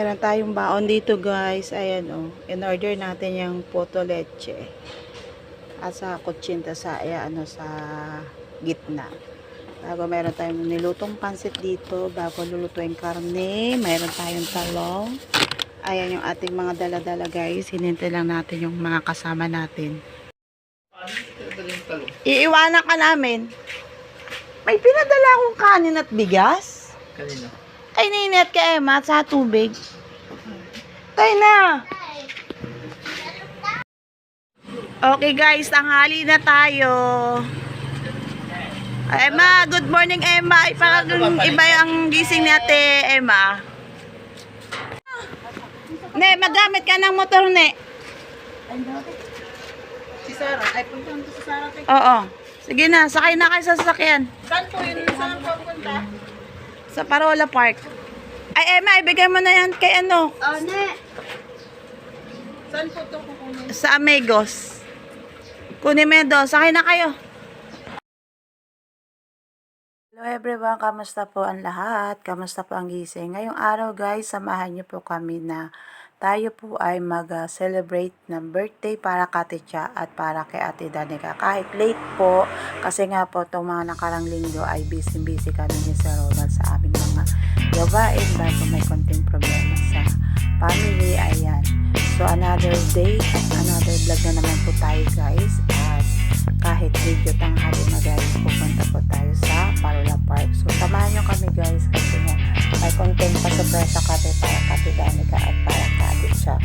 Meron tayong baon dito guys. Ayan o. In-order natin yung puto leche. At sa kutsinta sa, sa gitna. Bago meron tayong nilutong pansit dito. Bago lulutuin karne. Meron tayong talong. Ayan yung ating mga dala-dala guys. Hinintay lang natin yung mga kasama natin. Iiwanan ka namin. May pinadala akong kanin at bigas. Kanina. Kay Ninit, kay Emma, at sa tubig. Tayo na. Okay guys, tanghali na tayo. Emma, good morning Emma. Iba yung gising natin, Emma. Ne, magamit ka ng motor, ne. Si Sarah, ay punta si Sarah. Oo. Sige na, sakay na kayo sa sasakyan. Saan po yun? Saan po punta? Sa Parola Park. Ay, Emma, ibigay mo na yan kay ano? Oh, ne. Saan po ito kukunin? Sa Amigos. Kunin mo yan doon. Sakay na kayo. Hello everyone, kamusta po ang lahat? Kamusta po ang gising? Ngayong araw guys, samahan niyo po kami na tayo po ay mag-celebrate ng birthday para Katicha at para kay Ate Danica. Kahit late po, kasi nga po itong mga nakarang linggo ay busy kami ni Sir Ronald sa aming mga gawain dahil po may konting problema sa family. Ayan. So another day at another vlog na naman po tayo guys. At kahit video tanghali na guys, pupunta po tayo sa Parola Park. So samahan nyo kami guys kasi nga may konting pa-surpresa kami para Ate Danica at para Katicha.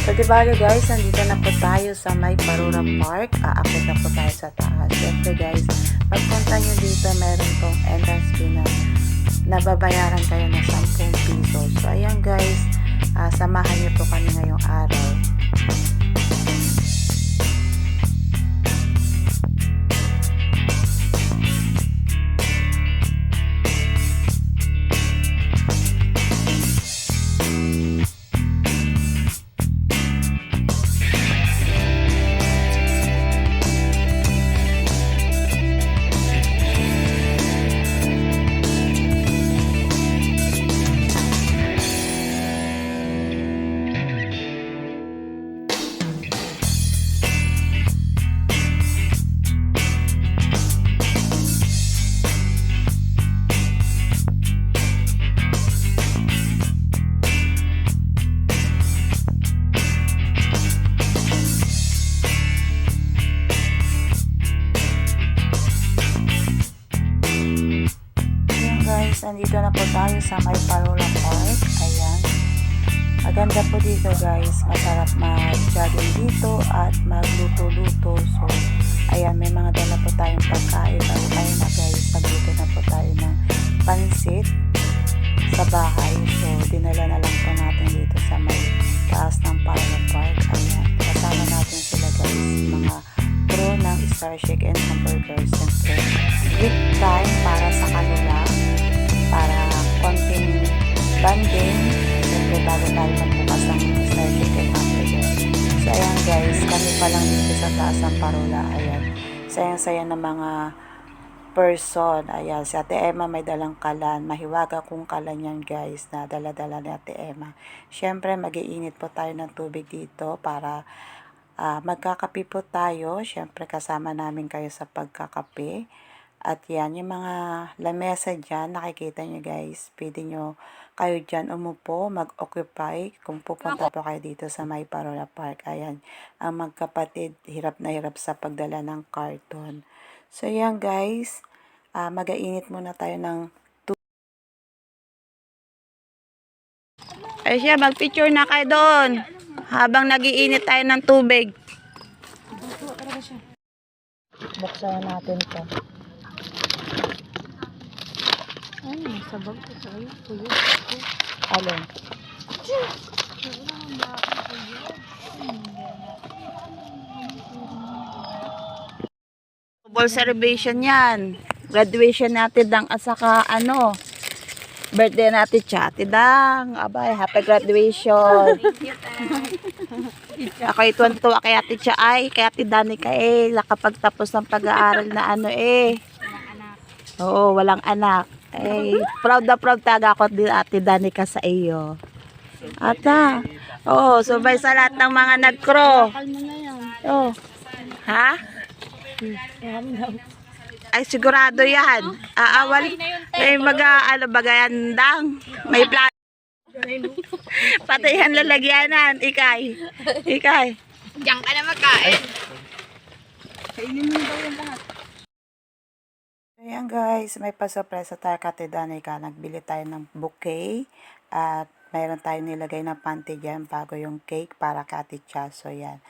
So diba guys, nandito na po tayo sa may Parola Park. Aakit na po tayo sa taas. Siyempre guys, pagpunta nyo dito, meron pong entrance fee na nababayaran kayo na 10 pesos. So ayan guys, samahan nyo po kami ngayong araw. Nandito na po tayo sa may Parola Park. Ayan. Maganda po dito guys. Masarap mag-jogging dito at magluto-luto. So, ayan. May mga dala po tayong pagkain. Bago tayo na guys. Pagluto na po tayo ng pansit sa bahay. So, dinala na lang po natin dito sa may taas ng Parola Park. Ayan. Kasama natin sila guys. Mga crew ng Star Shake and Hamburgers. Siyempre, break time para sa kanila. Para konting banding. Siyempre bago tayo magbukas ng Star Shake and Hamburger. So ayan guys, kami pa lang dito sa taas ng Parola. Ayan, sayang-saya ng mga person. Ayan, si Ate Emma may dalang kalan. Mahiwaga kung kalan yan guys na dala-dala ni Ate Emma. Siyempre mag-iinit po tayo ng tubig dito para magkakape po tayo. Siyempre kasama namin kayo sa pagkakape. At yan, yung mga lamesa dyan, nakikita nyo guys, pwede nyo kayo dyan umupo, mag-occupy kung pupunta po kayo dito sa may Parola Park. Ayan, ang magkapatid, hirap na hirap sa pagdala ng karton. So yan guys, mag-ainit muna tayo ng tubig. Ay siya, mag-picture na kayo doon habang nag-iinit tayo ng tubig. Buksan natin to. Ay, sabag ko sa'yo. Kuya. Alin? Ball celebration yan. Graduation natin dang at saka birthday natin Ate Dang. Abay, happy graduation. Ako ituwan-tuwa kay Ate Chaay, kay Ate Danica nakapagtapos ng pag-aaral na Oo, walang anak. Proud na proud taga ako din Ate Danica sa iyo. Ata. Oo, subay sa lahat ng mga nag-crow. Bakal mo na yan. Oh. Ha? Ay, sigurado yan. Aawal. May ano, bagayandang. May plan. Pati yan lalagyanan. Ikay. Diyan ka na magkain. Ayan guys, may pasurpresa tayo kay Danica. Nagbili tayo ng bouquet at mayroon tayong nilagay na panty dyan bago yung cake para kay Ate Cha. So yan,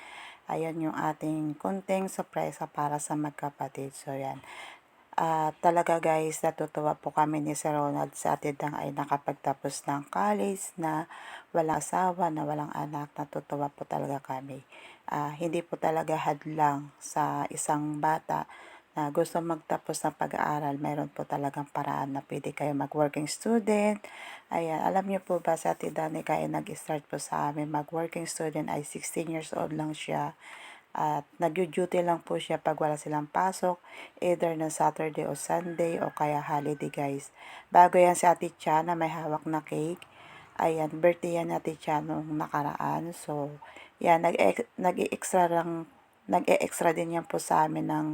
ayan yung ating kunting surpresa para sa magkapatid. So yan, talaga guys, natutuwa po kami ni Sir Ronald sa Ate Dang ay nakapagtapos ng college na walang asawa, na walang anak. Natutuwa po talaga kami. Hindi po talaga hadlang sa isang bata na gusto magtapos ng pag-aaral. Mayroon po talagang paraan na pwede kayo mag-working student. Ayan, alam niyo po ba sa Ate Danica ay nag-start po sa amin mag-working student ay 16 years old lang siya. At nag-duty lang po siya pag wala silang pasok, either na Saturday o Sunday o kaya holiday guys. Bago yan si Ate Cha na may hawak na cake. Ayan, birthday yan ni Ate Cha nung nakaraan. So, yan, nag-e-extra din yan po sa amin ng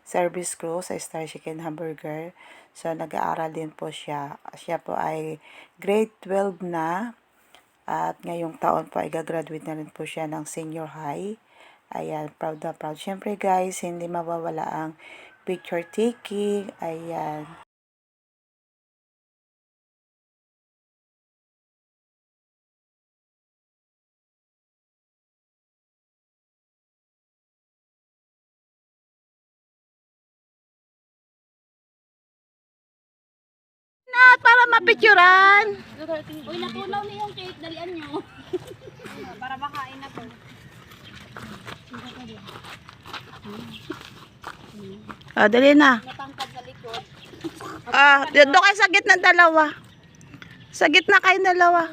service crew sa Star Chicken Hamburger. So, nag-aaral din po siya. Siya po ay grade 12 na. At ngayong taon po ay gagraduate na rin po siya ng senior high. Ayan, proud na proud. Siyempre guys, hindi mawawala ang picture taking. Ayan. At para mapicturan. Uy, natunaw na yung cake. Dalian nyo. Para makain na to. Dali na. Matangkad sa likod. Doon kayo sa gitna dalawa. Sa gitna kayo dalawa.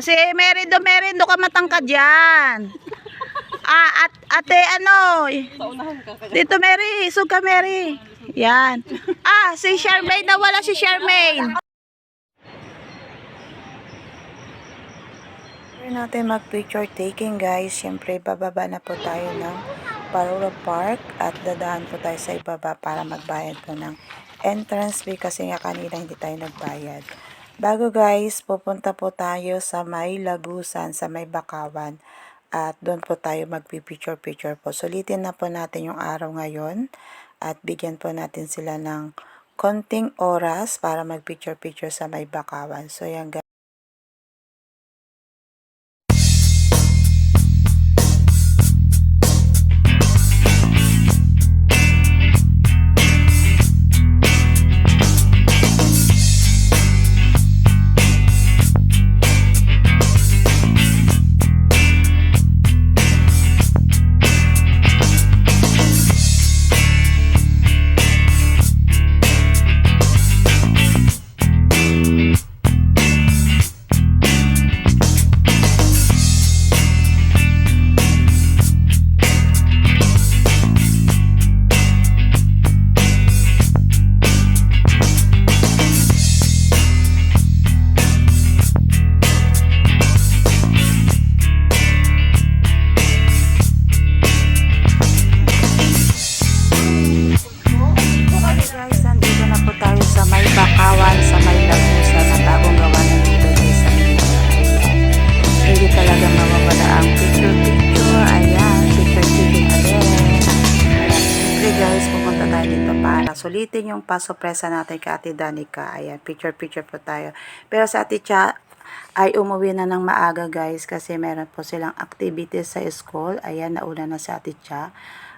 Si Mary, doon ka matangkad yan. Ate, dito Mary, isog ka Mary. Yan. Si Charmaine, nawala si Charmaine. Natin mag-picture taking guys. Siyempre, bababa na po tayo ng Parula Park at dadaan po tayo sa ibaba para magbayad po ng entrance fee kasi nga kanina hindi tayo nagbayad. Bago guys, pupunta po tayo sa may Lagusan, sa may Bakawan at doon po tayo magpipicture-picture po. Sulitin na po natin yung araw ngayon at bigyan po natin sila ng konting oras para magpicture-picture sa may Bakawan. So yan guys. Bakawan sa may Lagusan na bagong gawa na dito guys sa Mindoro. Ayan. Hindi talaga mawawala ang picture. Ayan, picture taking again. Ayan. Siyempre guys, pupunta tayo dito para sulitin yung pasopresa natin kay Ate Danica. Ayan, picture po tayo. Pero sa Ate Cha ay umuwi na ng maaga guys kasi meron po silang activities sa school. Ayan, nauna na si Ate Cha.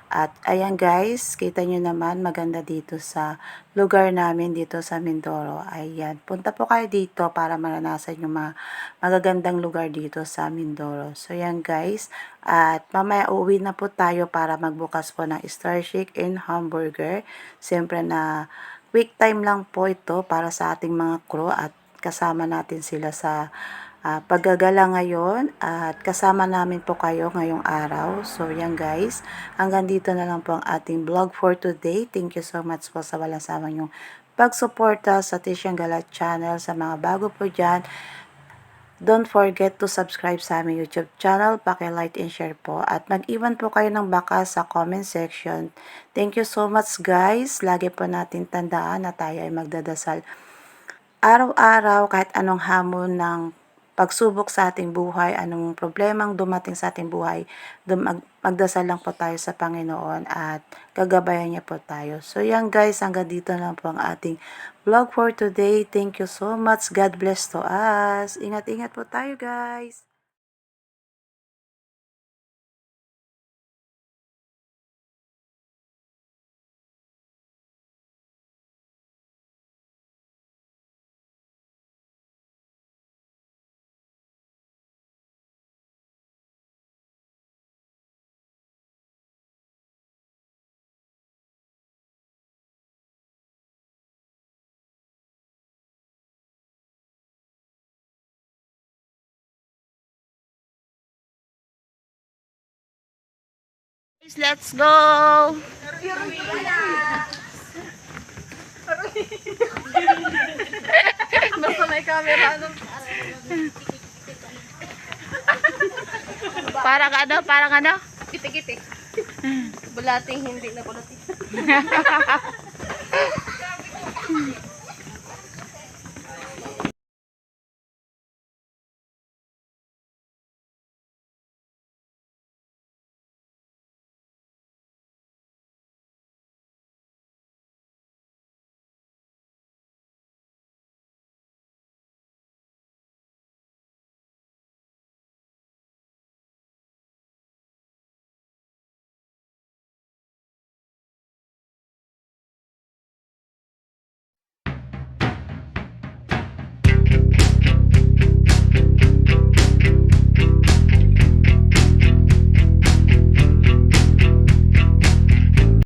At ayan guys, kita nyo naman maganda dito sa lugar namin dito sa Mindoro. Ayan, punta po kayo dito para maranasan yung mga magagandang lugar dito sa Mindoro. So ayan guys, at mamaya uuwi na po tayo para magbukas po ng Star Chicken Hamburger. Siyempre na quick time lang po ito para sa ating mga crew at kasama natin sila sa paggagala ngayon at kasama namin po kayo ngayong araw. So yan guys, hanggang dito na lang po ang ating vlog for today. Thank you so much po sa walang sawang yung pagsuporta sa Tisyang Galat channel. Sa mga bago po dyan, Don't forget to subscribe sa aming YouTube channel, paki-like and share po. At mag-iwan po kayo ng baka sa comment section. Thank you so much guys. Lagi po natin tandaan na tayo ay magdadasal araw-araw kahit anong hamon ng pagsubok sa ating buhay, anong problemang dumating sa ating buhay, magdasal lang po tayo sa Panginoon at gagabayan niya po tayo. So yan guys, hanggang dito lang po ang ating vlog for today. Thank you so much. God bless to us. Ingat-ingat po tayo guys. Let's go! Basta may camera. Parang ano? Kiti-kiti. Bulating hindi na bulating.